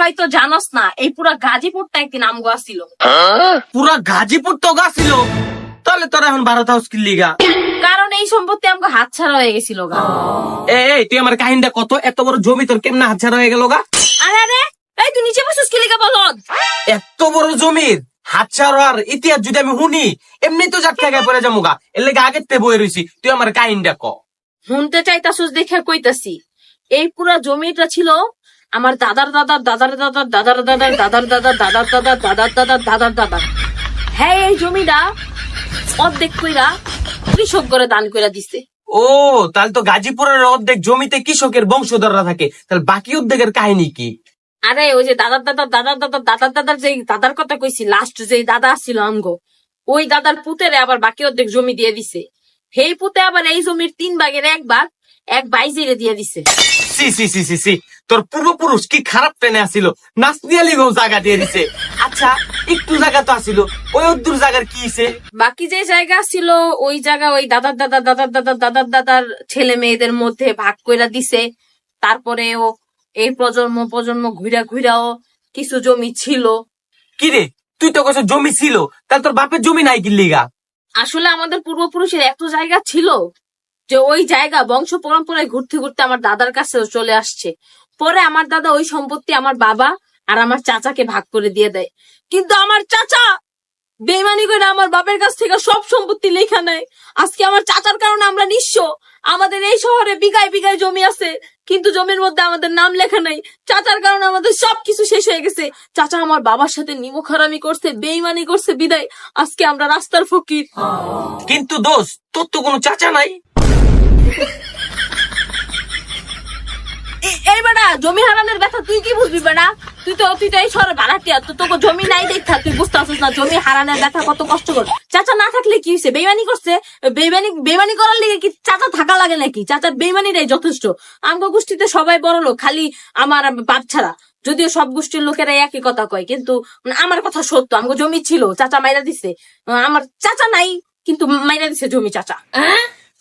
হয়তো জানোস না, এই পুরা গাজীপুরটা একদিন আমগো আসিল। পুরা গাজীপুর তো গাছিল, তাহলে তোরা এখন ভারত হাউস কি লিগা? কারণ এই সম্পত্তি আমগো হাতছাড়া হয়ে গেছিল গা। এই তুই আমার কাহিনীটা কত, এত বড় জমি তোর কেমনে হাতছাড়া হয়ে গেল গা? আরে আরে, এই তুই নিচে বসছিস কি লিগা বলদ? এত বড় জমির হাতছাড়ার ইতিহাস যদি আমি শুনি, এমনি তো যাক জায়গায় পড়ে যাবো গা। এর লেগে আগের তে বয়ে রয়েছি, তুই আমার কাহিনীটা ক। শুনতে চাইতাছিস দেখে কইতাছি। এই পুরা জমিটা ছিল আমার দাদার দাদার দাদার দাদার দাদার দাদার দাদার দাদার দাদার দাদার দাদার দাদার দাদার দাদার। হ্যাঁ, এই জমিটা অর্ধেক কইরা কৃষক করে দান কইরা দিছে। ও, তাহলে তো গাজীপুরের অর্ধেক জমিতে কৃষকের বংশধররা থাকে, তাহলে বাকি অর্ধেকের কাহিনী কি? আরে ওই যে দাদার দাদার দাদার দাদার দাদার দাদার যে দাদার কথা কইছি, লাস্ট যে দাদা আসছিল আমগো, ওই দাদার পুতেরে আবার বাকি অর্ধেক জমি দিয়ে দিছে। সেই পুতে আবার এই জমির 3 ভাগের 1 ভাগ এক বাইজিরে দিয়ে দিছে। সি সি সি সি সি, তোর পূর্বপুরুষ কি খারাপ ট্রেনে আসিল, নাচনিয়ালি জায়গা দিয়ে দিছে। আচ্ছা, একটু জায়গা তো আসিল, ওই অদ্দুর জায়গার কি হইছে? বাকি যে জায়গা ছিল ওই জায়গা ওই দাদার দাদার দাদার দাদার দাদার দাদার ছেলে মেয়েদের মধ্যে ভাগ কইরা দিছে। তারপরেও এই প্রজন্ম প্রজন্ম ঘুরা ঘুরাও কিছু জমি ছিল। কি রে, তুই তো কইছ জমি ছিল, তাহলে তোর বাপের জমি নাই কি লিগা? আসলে আমাদের পূর্বপুরুষের এত জায়গা ছিল যে ওই জায়গা বংশ পরম্পরায় ঘুরতে ঘুরতে আমার দাদার কাছেও চলে আসছে। পরে আমার দাদা ওই সম্পত্তি আমার বাবা আর আমার চাচাকে ভাগ করে দিয়ে দেয়। কিন্তু আমার চাচা বেইমানি করে আমার বাপের কাছ থেকে সব সম্পত্তি লেখা নেয়। আজকে আমার চাচার কারণে আমরা নিঃস্ব। আমাদের এই শহরে বিঘায় বিঘায় জমি আছে, কিন্তু জমির মধ্যে আমাদের নাম লেখা নাই। চাচার কারণে আমাদের সবকিছু শেষ হয়ে গেছে। চাচা আমার বাবার সাথে নিমুখারামি করছে, বেইমানি করছে, বিদায় আজকে আমরা রাস্তার ফকির। কিন্তু দোস্ত, তোর তো কোনো চাচা নাই। এই বেটা, জমি হারানোর ব্যথা তুই কি বুঝবি বেটা? তুই তো এই শহরে ভাড়াটিয়া, তো তোকে জমি নাই দেখা তুই বুঝতে পারছিস না জমি হারানোর ব্যথা কত কষ্টকর। চাচা না থাকলে কি হয়েছে? বেইমানি করছে, বেইমানি করার লিগে কি চাচা থাকা লাগে নাকি? চাচার বেইমানিটাই যথেষ্ট। আমগো গোষ্ঠীতে সবাই বড় লোক, খালি আমার বাপ ছাড়া। যদিও সব গোষ্ঠীর লোকেরা একই কথা কয়, কিন্তু আমার কথা সত্য। আমগো জমি ছিল, চাচা মাইরা দিছে। আমার চাচা নাই, কিন্তু মাইরা দিছে জমি চাচা।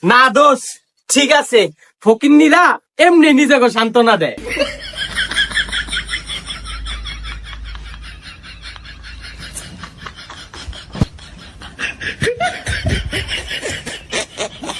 না দোষ, ঠিক আছে, ফকিন্নিরা এমনি নিজেকে সান্ত্বনা দেয়।